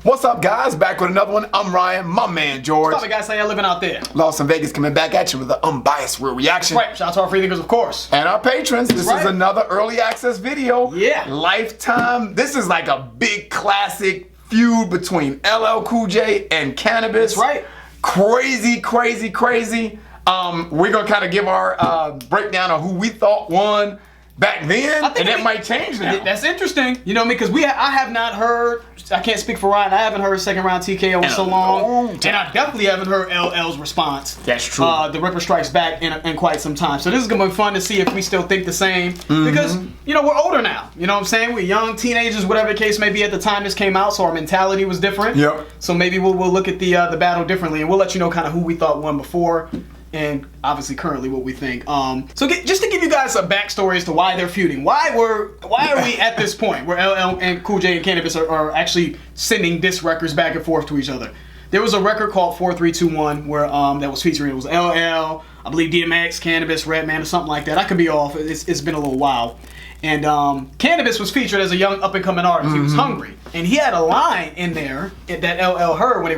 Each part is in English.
What's up, guys? Back with another one. I'm Ryan, my man George. What's up, guys? How y'all living out there? Lost in Vegas coming back at you with an unbiased real reaction. Right. Shout out to our free thinkers, of course. And our patrons. This is another early access video. Yeah. Lifetime. This is like a big classic feud between LL Cool J and Canibus. That's right. Crazy, crazy, crazy. We're gonna kind of give our breakdown of who we thought won back then, and that might change now. That's interesting. You know what I mean? Because I have not heard, I can't speak for Ryan, I haven't heard second round TKO in so long. And I definitely haven't heard LL's response. That's true. The Ripper Strikes Back in quite some time. So this is going to be fun to see if we still think the same. Because, you know, we're older now. You know what I'm saying? We're young, teenagers, whatever the case may be at the time this came out, so our mentality was different. Yep. So maybe we'll look at the battle differently, and we'll let you know kind of who we thought won before. And obviously currently what we think. Just to give you guys a backstory as to why they're feuding. Why are we at this point where LL and Cool J and Canibus are actually sending diss records back and forth to each other? There was a record called 4321 where that was featuring, it was LL, I believe DMX, Canibus, Redman, or something like that. I could be off. It's been a little while. And Canibus was featured as a young up-and-coming artist. He was hungry. And he had a line in there that LL heard when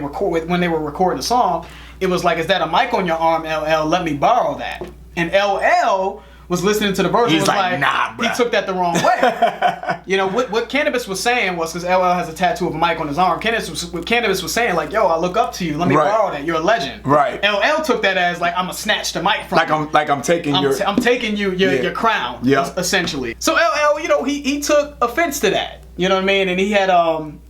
they were recording the song. It was like, is that a mic on your arm, LL? Let me borrow that. And LL was listening to the verse. He's was like, nah, bro. He took that the wrong way. You know, what Canibus was saying was, because LL has a tattoo of a mic on his arm, Canibus was saying, like, yo, I look up to you. Let me borrow that. You're a legend. Right. LL took that as, like, I'm going to snatch the mic from you. I'm taking I'm taking your crown, essentially. So LL, you know, he took offense to that. You know what I mean? And he had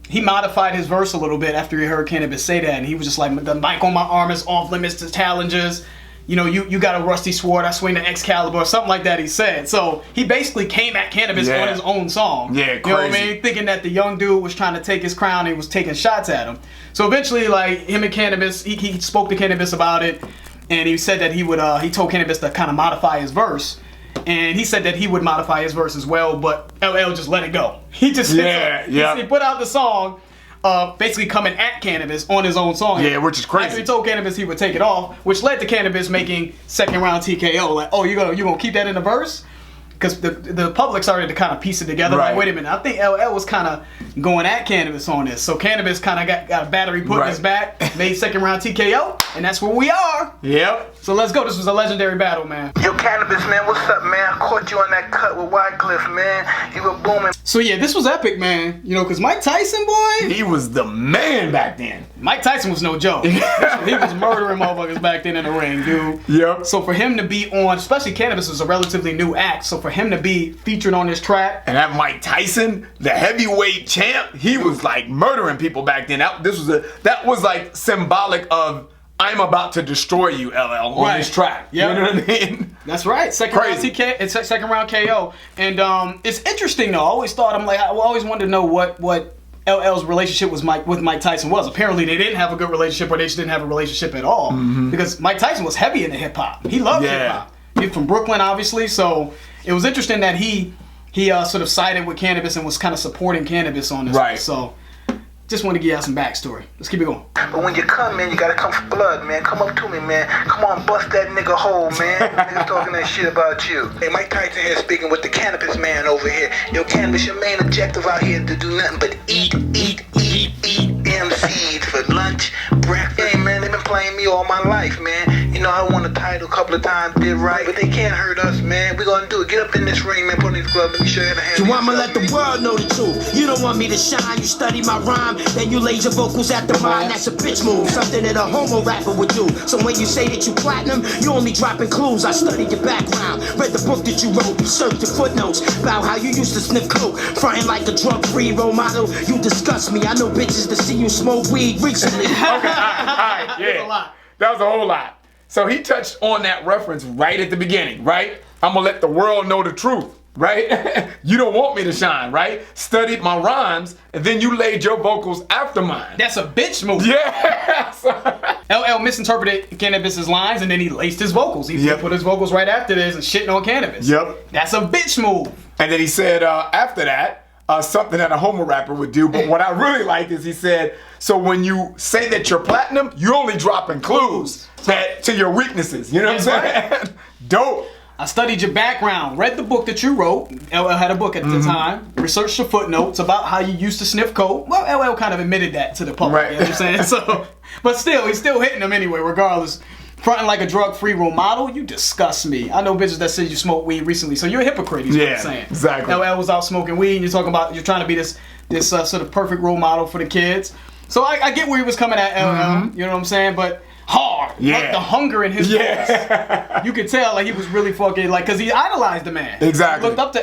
he modified his verse a little bit after he heard Canibus say that, and he was just like, the mic on my arm is off limits to challengers. You know, you got a rusty sword, I swing the Excalibur, or something like that he said. So he basically came at Canibus on his own song. Yeah, crazy. You know what I mean? Thinking that the young dude was trying to take his crown and he was taking shots at him. So eventually, like, him and Canibus, he spoke to Canibus about it, and he said that he told Canibus to kind of modify his verse. And he said that he would modify his verse as well, but LL just let it go. He just he put out the song, basically coming at Canibus on his own song. Yeah, which is crazy. After he told Canibus he would take it off, which led to Canibus making second round TKO. Like, oh, you gonna keep that in the verse? Because the public started to kind of piece it together. Right. Like, wait a minute, I think LL was kind of going at Canibus on this. So Canibus kind of got a battery put in his back, made second round TKO, and that's where we are. Yep. So let's go. This was a legendary battle, man. Yo, Canibus, man, what's up, man? I caught you on that cut with Wycliffe, man. You were booming. So yeah, this was epic, man. You know, because Mike Tyson, boy. He was the man back then. Mike Tyson was no joke. He was murdering motherfuckers back then in the ring, dude. Yep. So for him to be on, especially Canibus was a relatively new act, so for him to be featured on this track. And that Mike Tyson, the heavyweight champ, he was like murdering people back then. That was like symbolic of, I'm about to destroy you, LL, on this track. Yep. You know what I mean? That's right. Second round KO. And it's interesting though. I always wanted to know what LL's relationship with Mike Tyson was. Apparently they didn't have a good relationship, or they just didn't have a relationship at all. Because Mike Tyson was heavy into hip hop. He loved hip hop. He's from Brooklyn, obviously. So it was interesting that he sort of sided with Canibus and was kind of supporting Canibus on this. Right. So just want to give y'all some backstory. Let's keep it going. But when you come, man, you gotta come for blood, man. Come up to me, man. Come on, bust that nigga hole, man. Niggas talking that shit about you. Hey, Mike Tyson here speaking with the Canibus man over here. Yo, Canibus, your main objective out here to do nothing but eat them seeds for lunch, breakfast. Hey, man, they've been playing me all my life, man. You know, I won a title a couple of times, did right, but they can't hurt us, man. We gonna do it. Get up in this ring, man. Put on these gloves. Let me show you how to handle So I'ma let the world know the truth. You don't want me to shine. You study my rhyme, then you laser vocals after mine. That's a bitch move, something that a homo rapper would do. So when you say that you platinum, you only dropping clues. I studied your background, read the book that you wrote, searched the footnotes about how you used to sniff coke, fronting like a drug-free role model. You disgust me. I know bitches to see you smoke weed recently. Okay, all right, yeah. A lot. That was a whole lot. So he touched on that reference right at the beginning, right? I'm gonna let the world know the truth, right? You don't want me to shine, right? Studied my rhymes, and then you laid your vocals after mine. That's a bitch move. Yeah. LL misinterpreted Canibus's lines, and then he laced his vocals. He put his vocals right after this and shitting on Canibus. Yep. That's a bitch move. And then he said after that, something that a homo rapper would do. But what I really like is he said, so when you say that you're platinum, you're only dropping clues to your weaknesses. You know what I'm saying? Dope. I studied your background, read the book that you wrote. LL had a book at the time. Researched the footnotes about how you used to sniff coke. Well, LL kind of admitted that to the public. Right. You know what I'm saying? So, but still, he's still hitting them anyway, regardless. Fronting like a drug-free role model, you disgust me. I know bitches that said you smoked weed recently, so you're a hypocrite. Is what I'm saying. Exactly. LL was out smoking weed, and you're talking about you're trying to be this sort of perfect role model for the kids. So I get where he was coming at LL. You know what I'm saying? But hard, like the hunger in his voice. You could tell like he was really fucking like because he idolized the man. Exactly. He looked up to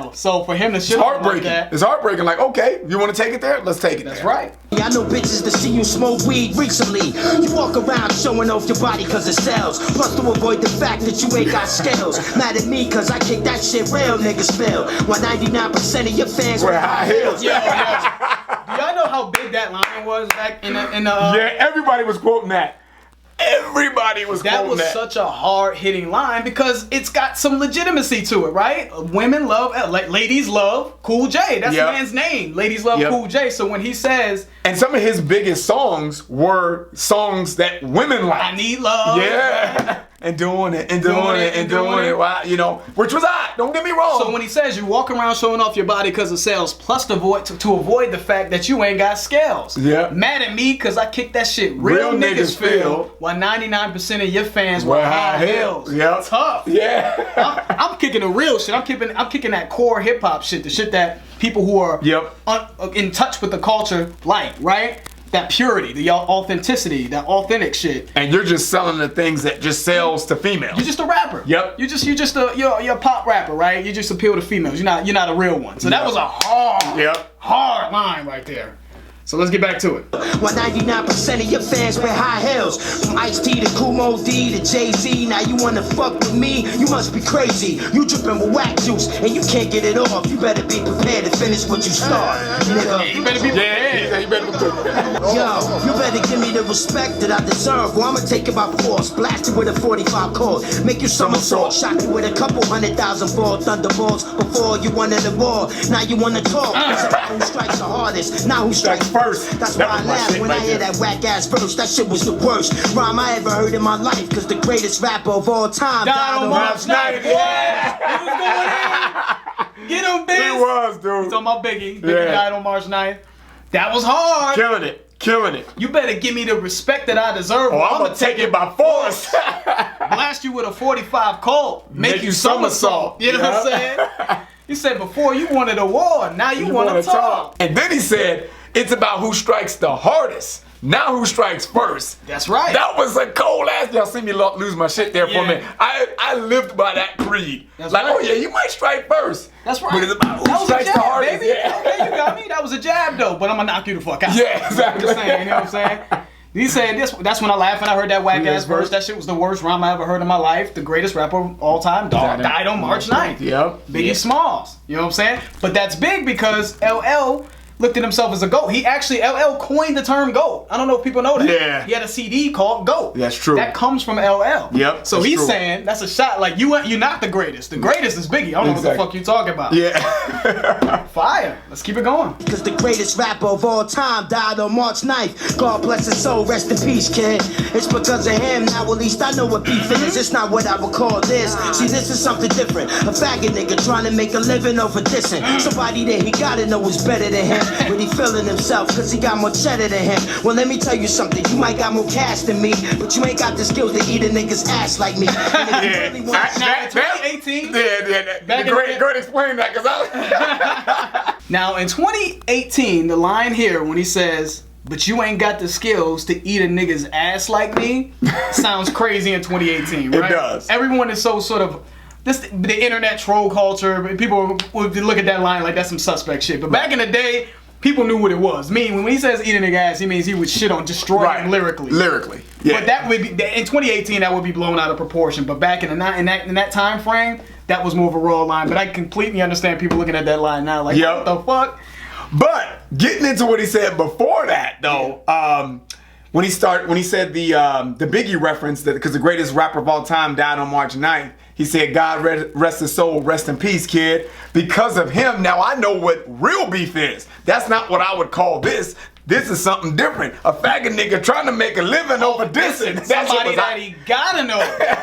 LL. So for him to shit It's on him like heartbreaking. that, It's heartbreaking. Like, okay, you want to take it there? Let's take it that's there. right. I know bitches that see you smoke weed recently. You walk around showing off your body cause it sells. Plus to avoid the fact that you ain't got scales. Mad at me cause I kick that shit real niggas feel. While 99% of your fans Wear high heels. Yo, do y'all know how big that line was back in the Yeah, everybody was quoting that. Everybody was That quoting was that. such a hard-hitting line because it's got some legitimacy to it, right? Women love, like ladies love Cool J. That's Yep. the man's name. Ladies love Yep. Cool J. So when he says, And some of his biggest songs were songs that women liked. "I need love," Yeah. And doing it, and doing it, and doing it. Wow, you know, which was odd. Don't get me wrong. So when he says you walk around showing off your body because of sales, plus to avoid the fact that you ain't got scales. Yeah. Mad at me because I kick that shit real niggas feel, while 99% of your fans wear high heels. Yep. Tough. Yeah. I'm kicking the real shit. I'm kicking that core hip hop shit, the shit that people who are Yep. in touch with the culture like, right? That purity, the authenticity, that authentic shit. And you're just selling the things that just sells to females. You're just a rapper. Yep. You're a pop rapper, right? You just appeal to females. You're not a real one. So that was a hard line right there. So let's get back to it. While 99% of your fans wear high heels. From Ice-T to Kumo D to Jay-Z. Now you wanna fuck with me? You must be crazy. You dripping with whack juice and you can't get it off. You better be prepared to finish what you start, nigga. You better be Yeah, you better be Yo, you better give me the respect that I deserve. Or I'ma take it by force. Blast you with a 45 cord. Make you somersault. Shock you with a couple 100,000 ball thunderbolts. Before you wanted the war, now you wanna talk. Who strikes the hardest? Now who strikes first? That's why I laugh when I hear that whack ass verse. That shit was the worst rhyme I ever heard in my life. Cause the greatest rapper of all time died on March 9th. Yeah, he was going in. Get him, bitch. He was, dude. Talking about Biggie. Biggie died on March 9th. That was hard. Killing it. Killing it. You better give me the respect that I deserve. Oh, I'm gonna take it by force. Blast you with a 45 Colt. Make you somersault. You know what I'm saying? You said before you wanted a war. Now you want to talk. And then he said, it's about who strikes the hardest. Now who strikes first. That's right. That was a cold ass. Y'all see me lose my shit there for a minute. I lived by that creed. That's like, right. oh yeah, you might strike first. That's right. But it's about That who was a strikes jab, the hardest. baby. Yeah. Okay, you got me. That was a jab though, but I'm gonna knock you the fuck out. Yeah, exactly. I'm just saying, you know what I'm saying? He said this. That's when I laughed and I heard that whack ass verse. That shit was the worst rhyme I ever heard in my life. The greatest rapper of all time, died on March 9th. Yep. Biggie Smalls. You know what I'm saying? But that's big because LL looked at himself as a GOAT. He actually, LL coined the term GOAT. I don't know if people know that. Yeah. He had a CD called GOAT. That's true. That comes from LL. Yep, So that's he's true. saying that's a shot. Like you're not the greatest. The greatest is Biggie. I don't know what the fuck you talking about. Yeah. Fire. Let's keep it going. Cause the greatest rapper of all time died on March 9th. God bless his soul, rest in peace, kid. It's because of him, now at least I know what beef is. It's not what I would call this. See, this is something different. A faggot nigga trying to make a living over dissing. Somebody that he gotta know is better than him. But he feeling himself cause he got more cheddar than him. Well, let me tell you something. You might got more cash than me, but you ain't got the skills to eat a nigga's ass like me. And if you really want Now in 2018, Go ahead, explain that, cause I. Now in 2018, the line here when he says, "But you ain't got the skills to eat a nigga's ass like me," sounds crazy in 2018, right? It does. Everyone is so sort of the internet troll culture. People would look at that line like that's some suspect shit. But back in the day, people knew what it was. When he says eat a nigga ass, he means he would shit on, destroy him lyrically. Lyrically. Yeah. But that would be in 2018. That would be blown out of proportion. But back in that time frame, that was more of a raw line. But I completely understand people looking at that line now like, what the fuck? But getting into what he said before that, though, when he said the Biggie reference that because the greatest rapper of all time died on March 9th, he said, "God rest his soul, rest in peace, kid." Because of him, now I know what real beef is. That's not what I would call this. This is something different. A faggot nigga trying to make a living over dissing. Somebody that he gotta know.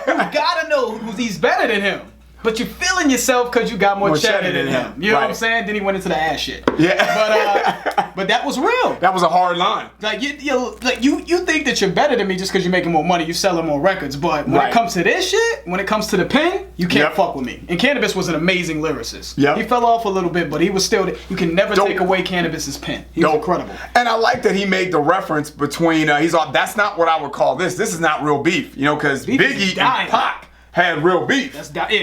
You gotta know who's he's better than him. But you're feeling yourself because you got more cheddar than him. You know what I'm Right. saying? Then he went into the ass shit. Yeah. But that was real. That was a hard line. Like you think that you're better than me just because you're making more money, you're selling more records. But when Right. it comes to this shit, when it comes to the pen, you can't Yep. fuck with me. And Cannabis was an amazing lyricist. Yep. He fell off a little bit, but he was still. You can never Dope. take away Cannabis's pen. He was Dope. incredible. And I like that he made the reference between, he's all, that's not what I would call this. This is not real beef. You know, because Beef is Biggie dying. and Pac had real beef.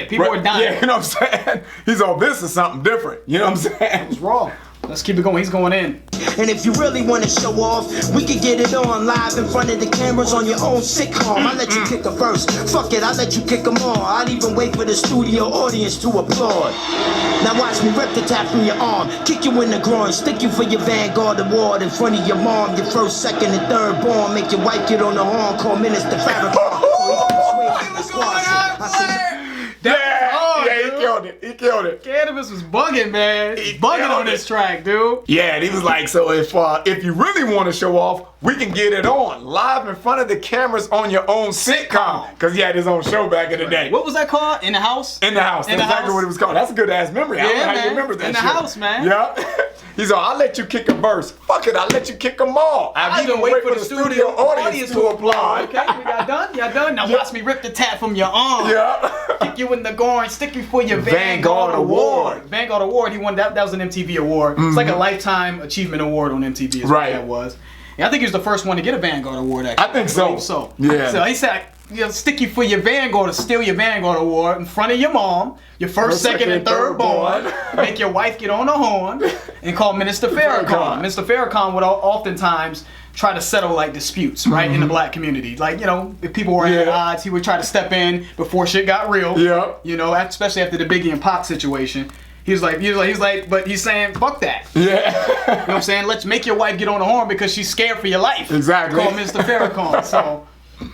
People were dying. Yeah, you know what I'm saying? He's all, this is something different. You know what I'm saying? It's raw. Let's keep it going. He's going in. And if you really want to show off, we can get it on live in front of the cameras on your own sitcom. I let you kick a verse. Fuck it, I let you kick them all. I'd even wait for the studio audience to applaud. Now watch me rip the tap from your arm, kick you in the groin, stick you for your Vanguard award in front of your mom, your first, second, and third born. Make your wife get on the horn, call Minister Farrakhan. He killed it. He killed it. Cannabis was bugging, man. He's bugging killed on it. this track, dude. Yeah, and he was like, so if you really want to show off, we can get it on live in front of the cameras on your own sitcom. Because he had his own show back in the day. What was that called? In the House? In the House. In That's the exactly House? what it was called. That's a good ass memory. I don't know Yeah, how you man. remember that In the shit. House, man. Yeah. He's like, I'll let you kick a verse. Fuck it, I'll let you kick them all. I even even wait for the studio audience to applaud. Okay, we got done? Y'all done? Now watch me rip the tap from your arm. Yeah. Kick you in the groin, stick you for your Vanguard Vanguard Award. Award. Vanguard Award, he won that. That was an MTV award. It's like a lifetime achievement award on MTV. Is Right. What that was. Yeah, I think he was the first one to get a Vanguard Award. Actually, I think so. believe so. Yeah. So he said, stick you for your Vanguard, or steal your Vanguard Award in front of your mom, your first, second, and third born. Make your wife get on the horn and call Minister Farrakhan. Minister Farrakhan would oftentimes try to settle like disputes, right, in the black community. Like, you know, if people were at odds, he would try to step in before shit got real. Yeah. You know, especially after the Biggie and Pac situation. He's like, but he's saying, fuck that. Yeah. You know what I'm saying? Let's make your wife get on the horn because she's scared for your life. Exactly. Call Mr. Farrakhan. So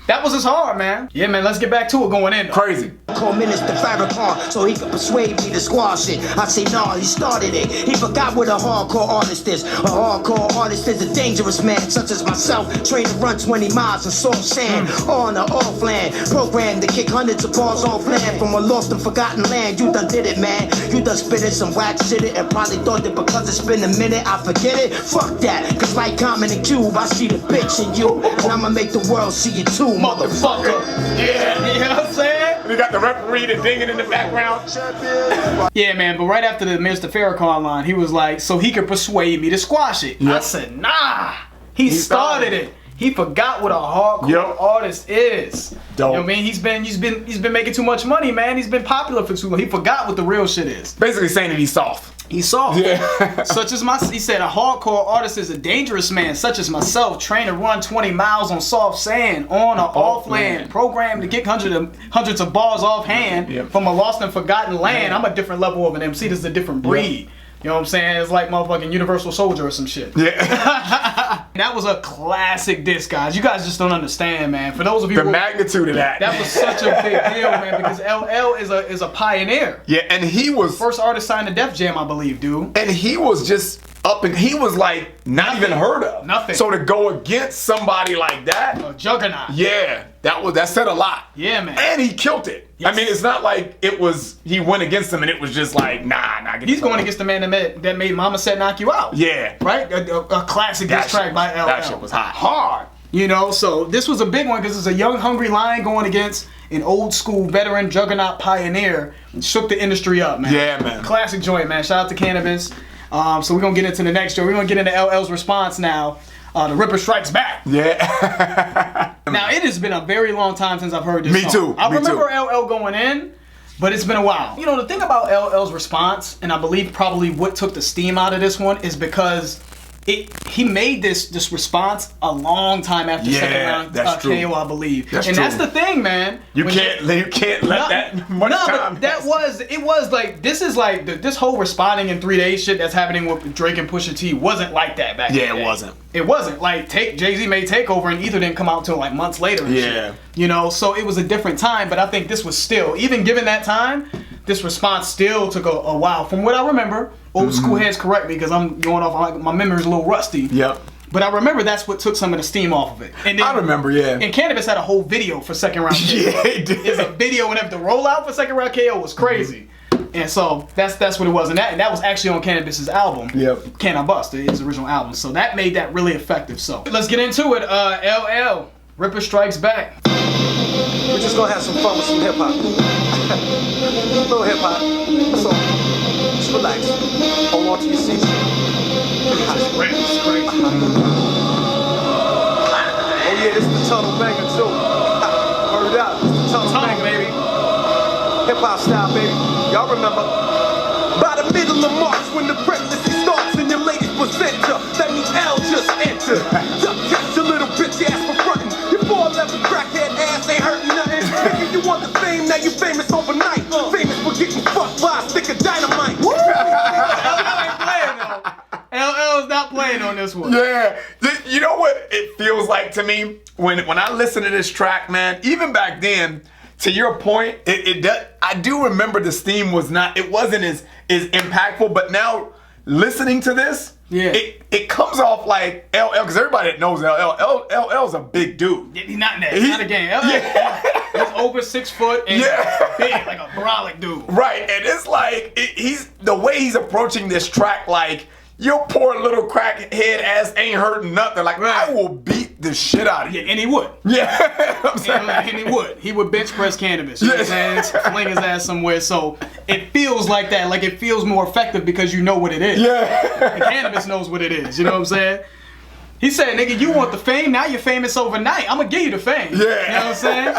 that was his hard, man. Yeah, man, let's get back to it going in. Though. Crazy. Call Minister Farrakhan so he could persuade me to squash it. I say, nah, he started it. He forgot what a hardcore artist is. A hardcore artist is a dangerous man, such as myself. Trained to run 20 miles in soft sand, on or off land. Programmed to kick hundreds of bars off land from a lost and forgotten land. You done did it, man. You done spit it, some whack shit it, and probably thought that because it's been a minute, I forget it. Fuck that, cause like Common and Cube, I see the bitch in you, and I'ma make the world see it too, motherfucker. Yeah. You know what I'm saying? We got the referee to dinging in the background. Yeah, man, but right after the Mr. Farrakhan line, he was like, so he could persuade me to squash it. I said, nah. He started it. He forgot what a hardcore artist is. Dope. You know what I mean? He's been making too much money, man. He's been popular for too long. He forgot what the real shit is. Basically saying that he's soft. He's soft. Yeah. Such as he said, a hardcore artist is a dangerous man, such as myself, trained to run 20 miles on soft sand, on or off land, programmed to kick hundreds of bars offhand from a lost and forgotten land. I'm a different level of an MC. This is a different breed. You know what I'm saying? It's like motherfucking Universal Soldier or some shit. Yeah. That was a classic diss, guys. You guys just don't understand, man. For those of you The who, magnitude of that. that was such a big deal, man, because LL is a pioneer. Yeah, and he was First artist signed to Def Jam, I believe, dude. and he was just up and he was like not even heard of. Nothing. So to go against somebody like that, A juggernaut. yeah, that said a lot. Yeah, man. And he killed it. Yes. I mean, it's not like it was he went against him and it was just like nah. Get He's the fuck going out. against the man that made Mama Said Knock You Out. Yeah. Right? A classic That diss track shit- by LL. that shit was hot. Hard. You know, so this was a big one because it's a young, hungry lion going against an old school veteran juggernaut pioneer. Shook the industry up, man. Yeah, man. Classic joint, man. Shout out to Cannabis. So we're going to get into the next show. We're going to get into LL's response now. The Ripper Strikes Back. Yeah. Now, it has been a very long time since I've heard this Me song. too, I me remember too. LL going in, but it's been a while. You know, the thing about LL's response, and I believe probably what took the steam out of this one, is because he made this response a long time after Yeah, second round that's true. KO, I believe. That's and true. that's the thing, man. You When can't let that much no, time. but that was like this is like this whole responding in 3 days shit that's happening with Drake and Pusha T wasn't like that back. Yeah, in the it day. wasn't. It wasn't like Jay-Z made Takeover and Ether didn't come out until like months later. And Yeah. shit. You know, so it was a different time. But I think this was still, even given that time, this response still took a while. From what I remember, old school heads correct me because I'm going off. My memory's a little rusty. Yep. But I remember that's what took some of the steam off of it. And then, I remember, yeah. And Cannabis had a whole video for Second Round KO. Yeah, it did. It's a video, and the rollout for Second Round KO was crazy. And so that's what it was, and that was actually on Cannabis's album. Yep. Can I Bust, his original album. So that made that really effective. So let's get into it. LL, Ripper Strikes Back. We're just gonna have some fun with some hip hop. A little hip hop. So just relax. Hold on to your seats. Oh yeah, this is the tunnel banger too. Word up, this is the tunnel banger, baby. Hip hop style, baby. Y'all remember? By the middle of March, when the pregnancy starts and your ladies placenta, that means L just entered. Duck catch your little bitch ass for frontin'. Your 4'11" crackhead ass ain't hurting nothing. Nigga, you want the fame, now you famous overnight. Famous for getting fucked by a stick of dynamite. LL ain't playing though. LL's not playing on this one. Yeah, you know what it feels like to me when I listen to this track, man. Even back then, to your point, it does. I do remember the steam wasn't as impactful, but now listening to this, yeah, it comes off like LL, because everybody that knows LL's a big dude. He's not that. He's not a game. He's over 6 foot and big, like a brolic dude. Right, and it's like he's the way he's approaching this track, like your poor little crackhead ass ain't hurting nothing. Like, right. I will beat the shit out of you. Yeah, and he would. Yeah, I'm saying. And he would. He would bench press Cannabis. You know what I'm saying? Fling his ass somewhere. So it feels like that. Like it feels more effective because you know what it is. Yeah. And Cannabis knows what it is. You know what I'm saying? He said, nigga, you want the fame? Now you're famous overnight. I'm going to give you the fame. Yeah. You know what I'm saying?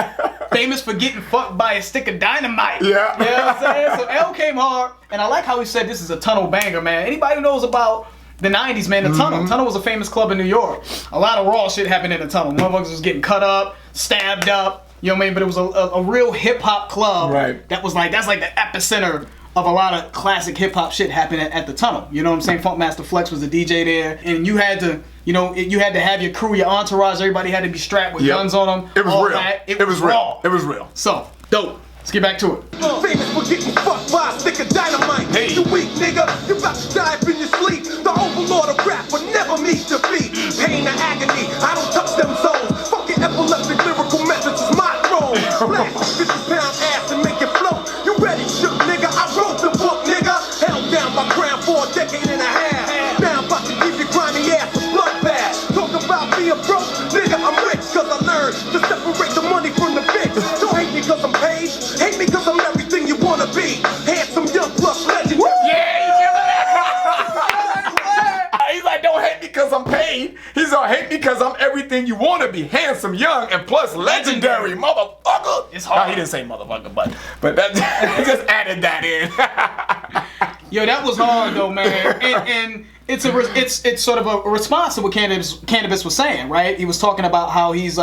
Famous for getting fucked by a stick of dynamite. Yeah. You know what I'm saying? So L came hard. And I like how he said this is a tunnel banger, man. Anybody who knows about the 90s, man, the Tunnel. Tunnel was a famous club in New York. A lot of raw shit happened in the Tunnel. Motherfuckers was getting cut up, stabbed up. You know what I mean? But it was a real hip-hop club. Right. That's like the epicenter of a lot of classic hip-hop shit happening at the Tunnel. You know what I'm saying? Funkmaster Flex was the DJ there. And you had to, you had to have your crew, your entourage. Everybody had to be strapped with guns on them. It was all real. that. It was raw. real. It was real. So, dope. Let's get back to it. Famous for getting fucked by a stick of dynamite. Hey. You weak nigga, you about to die up in your sleep. The overlord of rap will never meet defeat. Pain and agony, I don't touch them zones. Fucking epileptic lyrical methods is my throne. Blast 50-pound ass and make it float. You ready, shook nigga? I wrote the book, nigga. Held down my crown for a decade and a half. Now I'm about to give your grimy ass a bloodbath. Talk about being broke, nigga. I'm rich cause I learned to separate the money from the bitch. Don't hate me cause I'm paid. Hate me cause I'm everything you wanna be. Handsome, young, plus legend. He's like, don't hate me because I'm paid. He's gonna hate me because I'm everything you want to be. Handsome, young, and plus legendary, motherfucker. It's hard. No, he didn't say motherfucker, but that he just added that in. Yo, that was hard though, man. And it's sort of a response to what Cannabis was saying, right? He was talking about how he's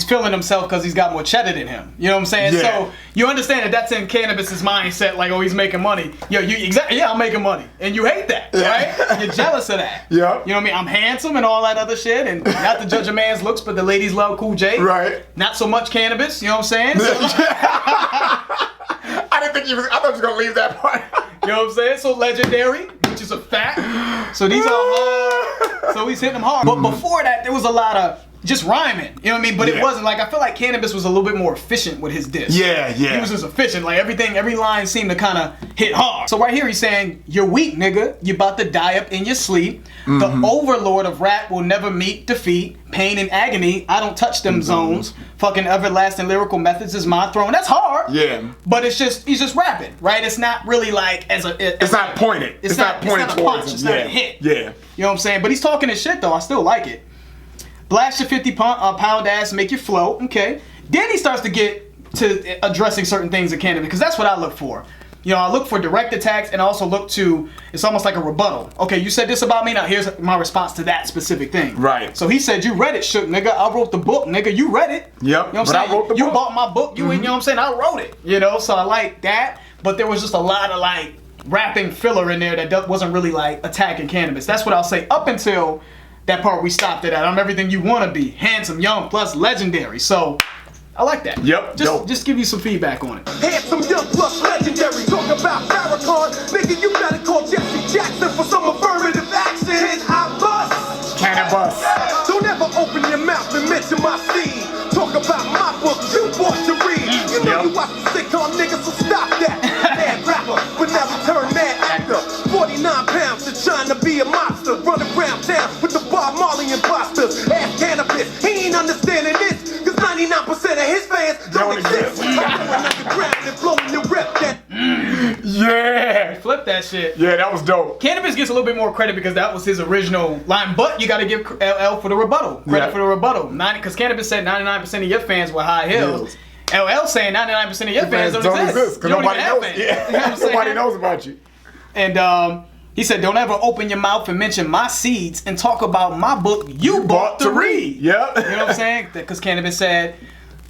feeling himself because he's got more cheddar than him. You know what I'm saying? Yeah. So you understand that that's in Cannabis's mindset, like, oh, he's making money. Yo, yeah, I'm making money, and you hate that, right? You're jealous of that. Yeah. You know what I mean? I'm handsome and all that other shit, and not to judge a man's looks, but the ladies love Cool J. Right. Not so much Cannabis. You know what I'm saying? So, I didn't think I thought he was gonna leave that part. you know what I'm saying? So legendary, which is a fact. So these are hard. So he's hitting them hard. But before that, there was a lot of just rhyming. You know what I mean? But it wasn't like, I feel like Cannabis was a little bit more efficient with his diss. Yeah. He was just efficient. Like every line seemed to kind of hit hard. So right here he's saying, you're weak, nigga. You're about to die up in your sleep. The overlord of rap will never meet defeat. Pain and agony, I don't touch them zones. Fucking everlasting lyrical methods is my throne. That's hard. Yeah. But he's just rapping, right? It's not really like It's not pointed. It's not pointed it's not a towards punch. him. It's not a hit. Yeah. You know what I'm saying? But he's talking his shit though. I still like it. Blast your 50-pound ass, make you float. Okay. Then he starts to get to addressing certain things in Cannabis, because that's what I look for. You know, I look for direct attacks, and I also look to, it's almost like a rebuttal. Okay, you said this about me, now here's my response to that specific thing. Right. So he said, you read it, shook nigga. I wrote the book, nigga. You read it. Yep, You know what I'm but I saying? wrote the You book. bought my book. You know what I'm saying? I wrote it. You know, so I like that. But there was just a lot of like rapping filler in there that wasn't really like attacking Cannabis. That's what I'll say up until that part we stopped it at. I'm everything you want to be. Handsome, young, plus legendary. So I like that. Yep, dope. Just give you some feedback on it. Handsome, young, plus legendary. Talk about Farrakhan. Nigga, you better call Jesse Jackson for some affirmative action. I bust. Can I flipped that shit. Yeah, that was dope. Cannabis gets a little bit more credit because that was his original line, but you got to give LL for the rebuttal. Credit for the rebuttal. Because Cannabis said 99% of your fans were high heels. LL saying 99% of your fans don't exist. Because You don't nobody even have knows. fans. Yeah. You know what I'm saying? Nobody knows about you. And he said, don't ever open your mouth and mention my seeds and talk about my book you bought to read. Yep. You know what I'm saying? Because Cannabis said,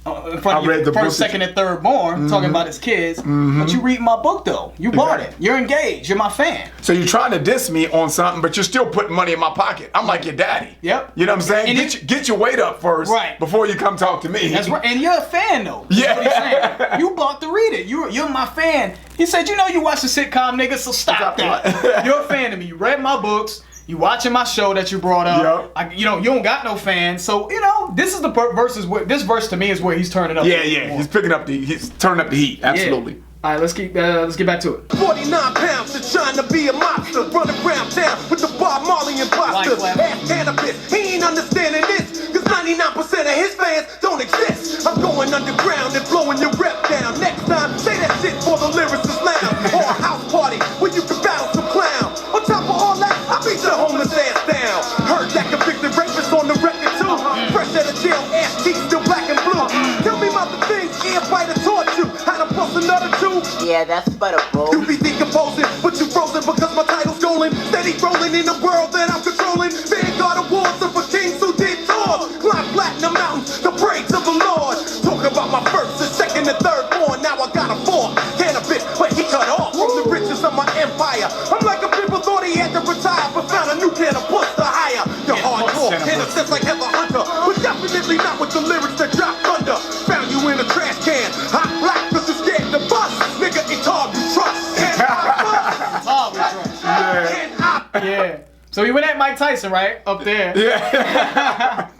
in front I of read your the book first, that second, and third born, talking about his kids. But you read my book though. You bought it. You're engaged. You're my fan. So you're trying to diss me on something, but you're still putting money in my pocket. I'm like your daddy. Yep. You know what I'm saying? And Get your weight up first, Right. before you come talk to me. That's right. And you're a fan though. That's Yeah. what he's saying. You bought to read it. You're my fan. He said, you know you watch the sitcom, nigga, so stop that. You're a fan of me. You read my books. You watching my show that you brought up. Yep. You don't got no fans. So, this is the verses where this verse to me is where he's turning up. Yeah, a little yeah. more. He's turning up the heat. Absolutely. Yeah. All right, let's get back to it. 49 pounds and trying to be a monster. Running around town with the Bob Marley imposters. Like that. Ask Cannabis, he ain't understanding this. Cause 99% of his fans don't exist. I'm going underground and blowing your rep down. Next time, say that shit for the lyricist lounge. Or a house party where you can battle some clown. On top of all that, I beat your homeless ass down. Heard that convicted rapist on the record too. Fresh out of jail, ass cheeks still black and blue. Tell me about the things ear fighter taught you. How to bust another two. Yeah, that's butter, bro. You be decomposing, but you frozen because my title's stolen. Steady rolling in the world that I'm controlling. Vanguard awards are for kings who did tours. Climb platinum mountains, the praise of the Lord. Talk about my first and second and third born. Now I got a fourth. Cannabis, but he cut off from the riches of my empire. I'm like a people thought he had to retire, but found a new can of puss to hire. You're hardcore, in a sense like Heather Hunter, but definitely not with the lyrics that drop thunder. Found you in a trash can, hot black, cause you're scared to bust. Nigga, it's hard to trust. Can I bust? Can I? Yeah. So he went at Mike Tyson, right? Up there. Yeah.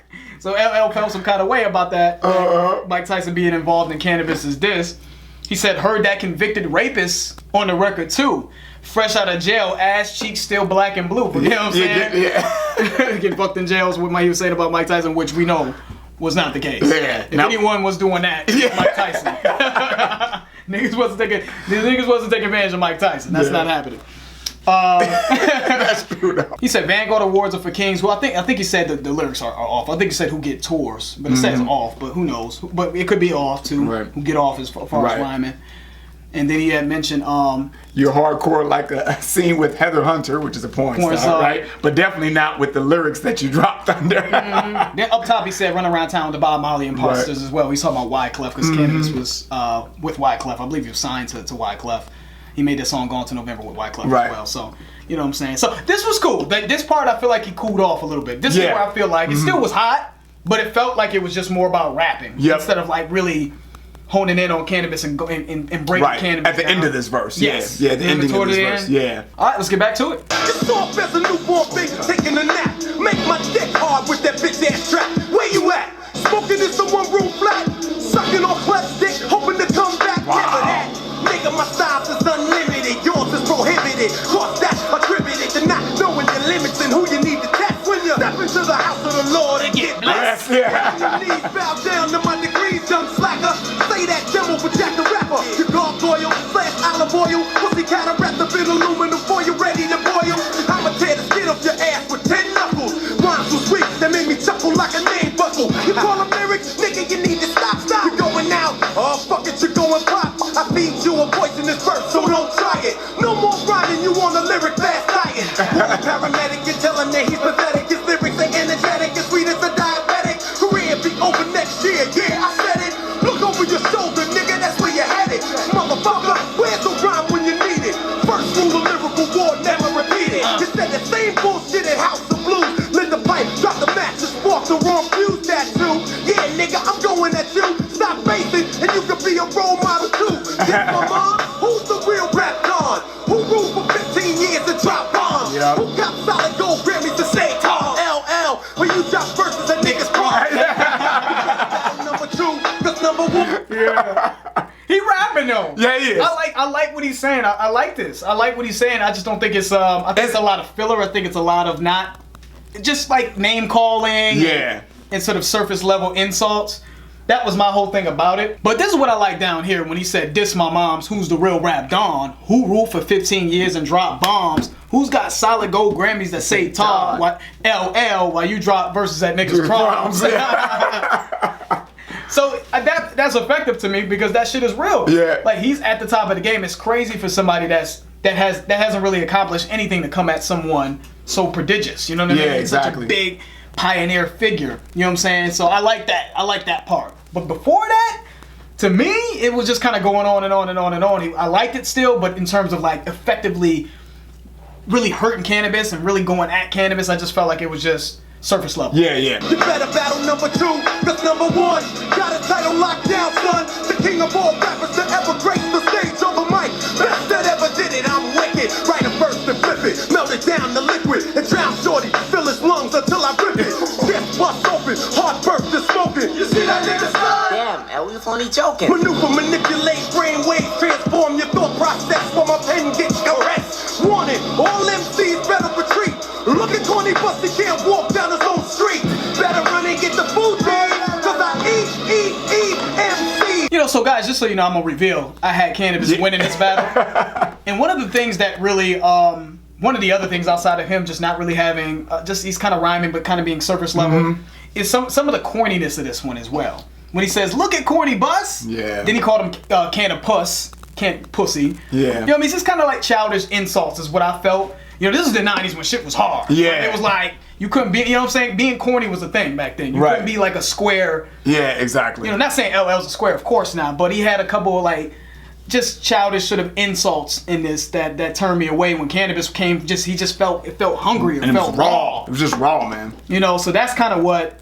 So LL felt some kind of way about that. Mike Tyson being involved in Cannabis's diss. He said, heard that convicted rapist on the record too. Fresh out of jail, ass cheeks still black and blue. You know what I'm saying? Yeah. Get fucked in jails with what he was saying about Mike Tyson, which we know was not the case. Yeah. If anyone was doing that, it was Mike Tyson. Niggas wasn't taking advantage of Mike Tyson. That's not happening. That's true though. He said Vanguard Awards are for kings. Well, I think he said that the lyrics are off. I think he said who get tours, but it says off. But who knows? But it could be off too. Right. Who get off as far as rhyming. And then he had mentioned You're hardcore like a scene with Heather Hunter, which is a porn Porn star, star. right? But definitely not with the lyrics that you dropped under. then up top he said run around town with the Bob Marley imposters as well. He's talking about Wyclef because Cannabis was with Wyclef. I believe he was signed to Wyclef. He made that song Gone to November with Wyclef Right. as well. So you know what I'm saying. So this was cool. This part I feel like he cooled off a little bit. This is Yeah. where I feel like it still was hot, but it felt like it was just more about rapping instead of like really honing in on Cannabis and breaking Right. Cannabis At the down. end of this verse. Yes. Yeah, the ending of toward this the verse. end. Yeah. All right, let's get back to it. It's soft as a newborn baby taking a nap. Make my dick hard with that bitch ass trap. Where you at? Smoking in some one room flat. Sucking on plastic, hoping to come back. Never that. Nigga, my styles is unlimited. Yours is prohibited. Cause that's attributed to not knowing your limits and who you need to test when you step into the house of the Lord and get blessed. Yes, Your knees bow down to my degrees, young slacker. Say that demo for Jack the Rapper. Your gargoyle, slash olive oil. Pussy kind of wrapped up in aluminum foil, ready to boil. I'ma tear the skin off your ass with 10 knuckles. Rhymes so sweet that made me chuckle like a name buckle. You call them lyrics, nigga, you need to stop. You're going out, oh fuck it, you're going pop. I feed you a poisonous verse, so don't try it. No more rhyming, you on a lyric fast diet. Paramedic, you tell him that he's pathetic. His lyrics ain't energetic, as sweet as a diabetic. Career be over next year, yeah, I said it. Look over your shoulder, nigga, that's where you're headed. Motherfucker, where's the rhyme when you need it? First rule of lyrical war, never repeat it. You said the same bullshit at House of Blues. Lit the pipe, drop the match, and spark the wrong fuse, that too. Yeah, nigga, I'm going at you. Stop facing, and you can be a role model too. Yes, my mom, who's the real rap don? Who ruled for 15 years and dropped bombs? Yep. Who got solid gold Grammys to say Tom? LL, when you drop verses that niggas prom. Number two, cause number one. He rapping though. Yeah, he is. I like what he's saying. I like this. I like what he's saying. I just don't think it's I think it's a lot of filler. I think it's a lot of not just like name calling. Yeah. And sort of surface level insults. That was my whole thing about it. But this is what I like down here when he said, "Diss my moms, who's the real rap Don? Who ruled for 15 years and dropped bombs? Who's got solid gold Grammys that say Todd? LL, while you drop verses at niggas' proms." So that's effective to me because that shit is real. Yeah. Like, he's at the top of the game. It's crazy for somebody that hasn't really accomplished anything to come at someone so prodigious. You know what I mean? Yeah, It's such a exactly. big pioneer figure. You know what I'm saying? So I like that. I like that part. But before that, to me, it was just kind of going on and on and on and on. I liked it still, but in terms of like effectively really hurting cannabis and really going at cannabis, I just felt like it was just surface level. Yeah, yeah. You better battle number 2, cause number 1 got a title locked down, son. The king of all rappers to ever grace the stage on the mic. Best that ever did it, I'm wicked. Write a verse and flip it, melt it down to liquid, and drown shorty, fill his lungs until I rip it. Chest bust open, heart burst and smoking. You see that nigga slide? Damn, we was only joking. Maneuver, manipulate, brainwave, transform your thought process for my pen get caressed. Warning, all MCs better retreat. Look at Corny Bust, he can't walk down his own street. Better run and get the food, man, cause I eat MC. You know, so guys, just so you know, I'm gonna reveal I had cannabis winning this battle. And one of the things that really, one of the other things outside of him just not really having, just he's kind of rhyming but kind of being surface level, is some of the corniness of this one as well. When he says, "Look at Corny Bus," Yeah. then he called him can of puss, can't pussy. Yeah. You know what I mean? It's just kind of like childish insults is what I felt. You know, this is the 90s when shit was hard. Yeah. Like, it was like, you couldn't be, you know what I'm saying? Being corny was a thing back then. You Right. couldn't be like a square. Yeah, exactly. You know, not saying LL's a square, of course not, but he had a couple of like just childish sort of insults in this that turned me away when cannabis came. He just felt hungry. and it felt was raw. It was just raw, man. You know, so that's kind of what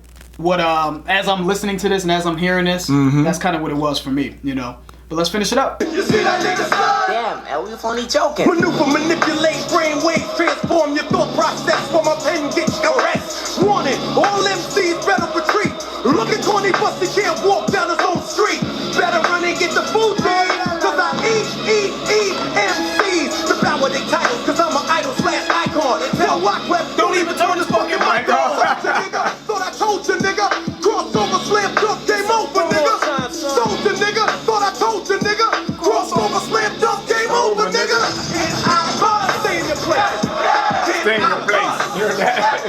as I'm listening to this and as I'm hearing this, that's kind of what it was for me. You know, but let's finish it up. You see that nigga slide? Damn, we was only joking. Maneuver, manipulate, brainwave, transform your thought process for my pen get caressed. Warning, all MCs better retreat. Look at Corny Bust, he can't walk down his own street. Better run and get the food, man, cause I eat MCs. The power they titles, cause I'm an idol slash icon. Tell Rockweb, don't even turn this fucking mic on. Thought I told you, nigga. Crossover, slam dunk, game over, nigga. Soldier, nigga. Thought I told you, nigga. Crossover, slam dunk, game over, nigga. And I'm gonna stay in your place. Stay in your place. You're that.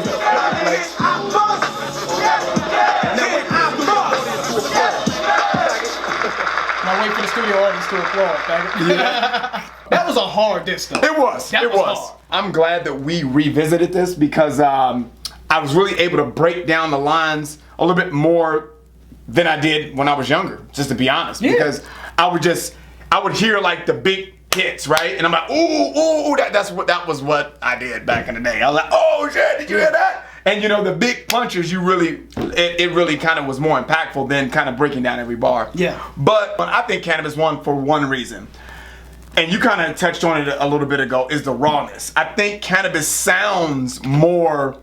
I'm gonna. Now wait for the studio audience to applaud, faggot. That was a hard diss though. It was. That It was was. hard. I'm glad that we revisited this because I was really able to break down the lines a little bit more than I did when I was younger, just to be honest. Yeah. Because I would hear like the big hits, right? And I'm like, ooh, that was what I did back in the day. I was like, oh shit, did you hear that? And you know, the big punches, it really kind of was more impactful than kind of breaking down every bar. Yeah. But I think cannabis won for one reason. And you kind of touched on it a little bit ago, is the rawness. I think cannabis sounds more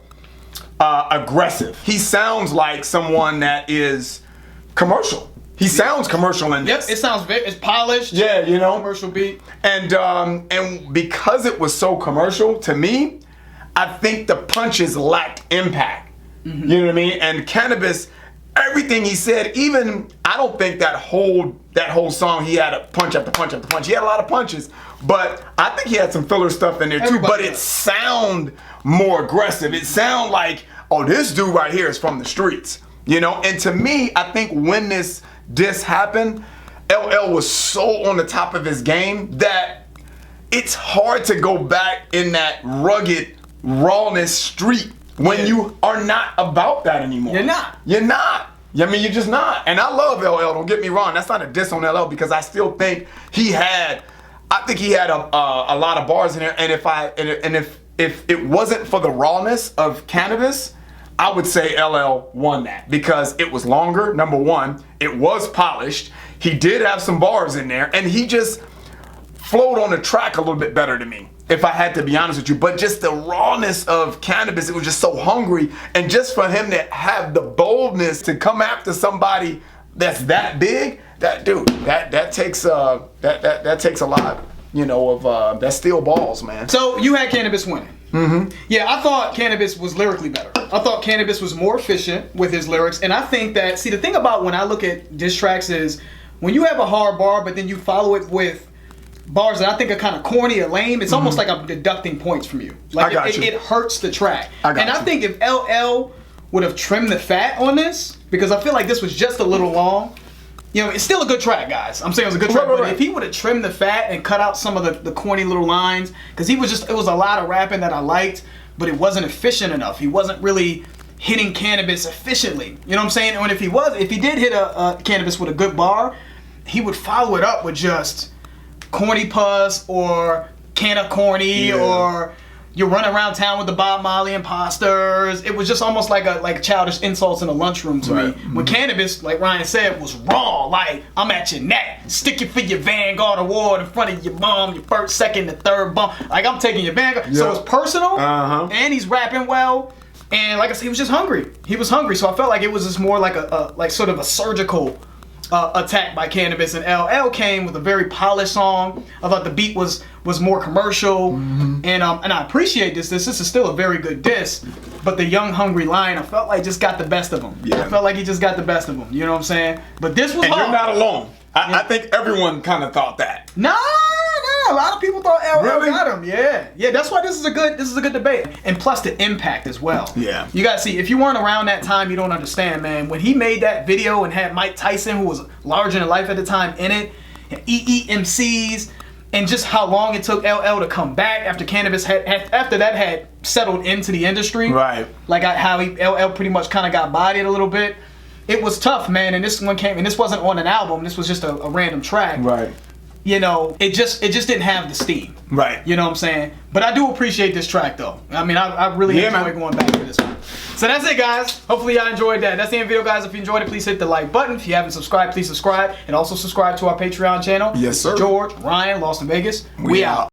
aggressive. He sounds like someone that is commercial. He sounds commercial in Yep, this. it sounds it's polished. Yeah, you know. Commercial beat. And because it was so commercial, to me, I think the punches lacked impact. You know what I mean? And cannabis, everything he said, even I don't think that whole song he had a punch after punch after punch. He had a lot of punches, but I think he had some filler stuff in there too. Everybody But it does. sound more aggressive. It sound like, oh, this dude right here is from the streets. You know, and to me, I think when this diss happened, LL was so on the top of his game that it's hard to go back in that rugged rawness street when you are not about that anymore. You're not. You're not. I mean, you're just not. And I love LL, don't get me wrong. That's not a diss on LL because I still think he had a lot of bars in there. And if it wasn't for the rawness of cannabis, I would say LL won that because it was longer, number one. It was polished. He did have some bars in there, and he just flowed on the track a little bit better to me, if I had to be honest with you. But just the rawness of cannabis, it was just so hungry. And just for him to have the boldness to come after somebody that's that big, that takes a lot, you know, of that's steel balls, man. So you had cannabis winning. Yeah, I thought Cannabis was lyrically better. I thought Cannabis was more efficient with his lyrics, and I think that, see, the thing about when I look at diss tracks is when you have a hard bar, but then you follow it with bars that I think are kind of corny or lame, it's almost like I'm deducting points from you. Like, it hurts the track. I think if LL would have trimmed the fat on this, because I feel like this was just a little long. You know, it's still a good track, guys. I'm saying it was a good track, but if he would have trimmed the fat and cut out some of the corny little lines, because it was a lot of rapping that I liked, but it wasn't efficient enough. He wasn't really hitting Cannabis efficiently. You know what I'm saying? And if he did hit a Cannabis with a good bar, he would follow it up with just corny puss or can of corny or you run around town with the Bob Marley imposters. It was just almost like childish insults in a lunchroom to me. When Cannabis, like Ryan said, was raw. Like, I'm at your neck, stick you for your Vanguard award in front of your mom, your first, second, and third bump. Like, I'm taking your Vanguard. So it's personal, and he's rapping well. And like I said, he was just hungry. He was hungry. So I felt like it was just more like a sort of a surgical attack by Cannabis, and LL came with a very polished song. I thought the beat was more commercial, and I appreciate this. This is still a very good diss, but the young hungry lion, I felt like just got the best of him. I felt like he just got the best of him. You know what I'm saying? But this was hard. You're not alone. I think everyone kind of thought that. Nah, a lot of people thought LL got him. Yeah. That's why this is a good debate, and plus the impact as well. Yeah. You gotta see, if you weren't around that time, you don't understand, man. When he made that video and had Mike Tyson, who was larger than life at the time, in it, and EEMCs, and just how long it took LL to come back after Cannabis had settled into the industry. Right. Like how LL pretty much kind of got bodied a little bit. It was tough, man. And this one came, and this wasn't on an album. This was just a random track. Right. You know, it just didn't have the steam. Right. You know what I'm saying? But I do appreciate this track, though. I mean, I really enjoy going back to this one. So that's it, guys. Hopefully y'all enjoyed that. That's the end of the video, guys. If you enjoyed it, please hit the like button. If you haven't subscribed, please subscribe. And also subscribe to our Patreon channel. Yes, sir. George, Ryan, Lost in Vegas. We out.